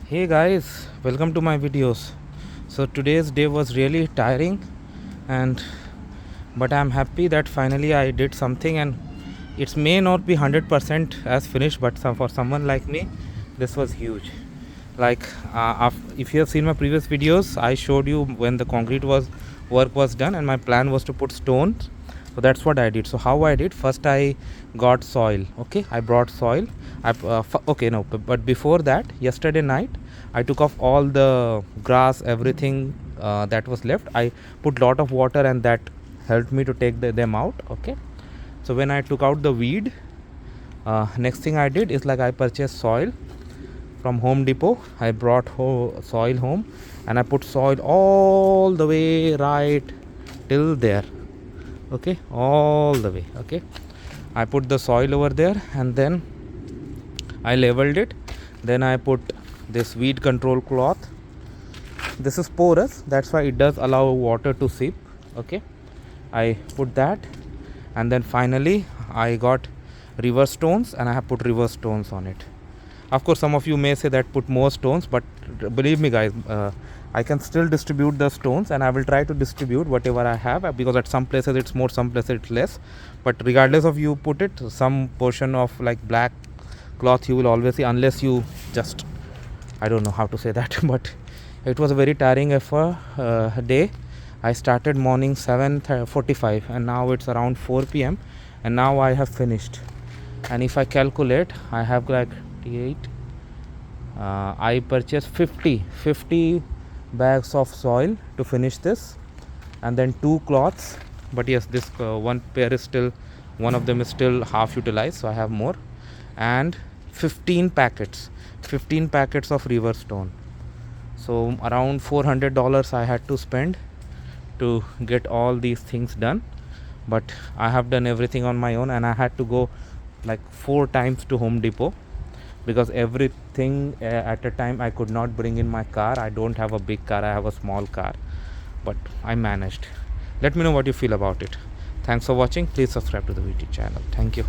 Hey guys, welcome to my videos. So today's day was really tiring, and but I'm happy that finally I did something, and it may not be 100% as finished, but for someone like me this was huge. Like if you have seen my previous videos, I showed you when the concrete was work was done and my plan was to put stones. So that's what I did. So how I did, first I got soil. Okay, I brought soil. Okay, no, but before that, yesterday night I took off all the grass, everything that was left. I put lot of water and that helped me to take them out. Okay, so when I took out the weed, next thing I did is like I purchased soil from Home Depot. I brought soil home and I put soil all the way right till there. Okay, all the way. Okay, I put the soil over there and then I leveled it. Then I put this weed control cloth. This is porous, that's why it does allow water to seep. Okay, I put that, and then finally I got reverse stones and I have put reverse stones on it. Of course, some of you may say that put more stones, but believe me guys, I can still distribute the stones, and I will try to distribute whatever I have, because at some places it's more, some places it's less. But regardless of you put it, some portion of like black cloth you will always see, unless you just, I don't know how to say that. But it was a very tiring effort day. I started morning 7:45 and now it's around 4 p.m. and now I have finished. And if I calculate, I have like 8, I purchased 50 bags of soil to finish this, and then 2 cloths. But yes, this one pair is still, one of them is still half utilized, so I have more. And 15 packets of reverse stone. So around $400 I had to spend to get all these things done. But I have done everything on my own, and I had to go like 4 times to Home Depot, because everything at a time I could not bring in my car. I don't have a big car, I have a small car, but I managed. Let me know what you feel about it. Thanks for watching. Please subscribe to the YouTube channel. Thank you.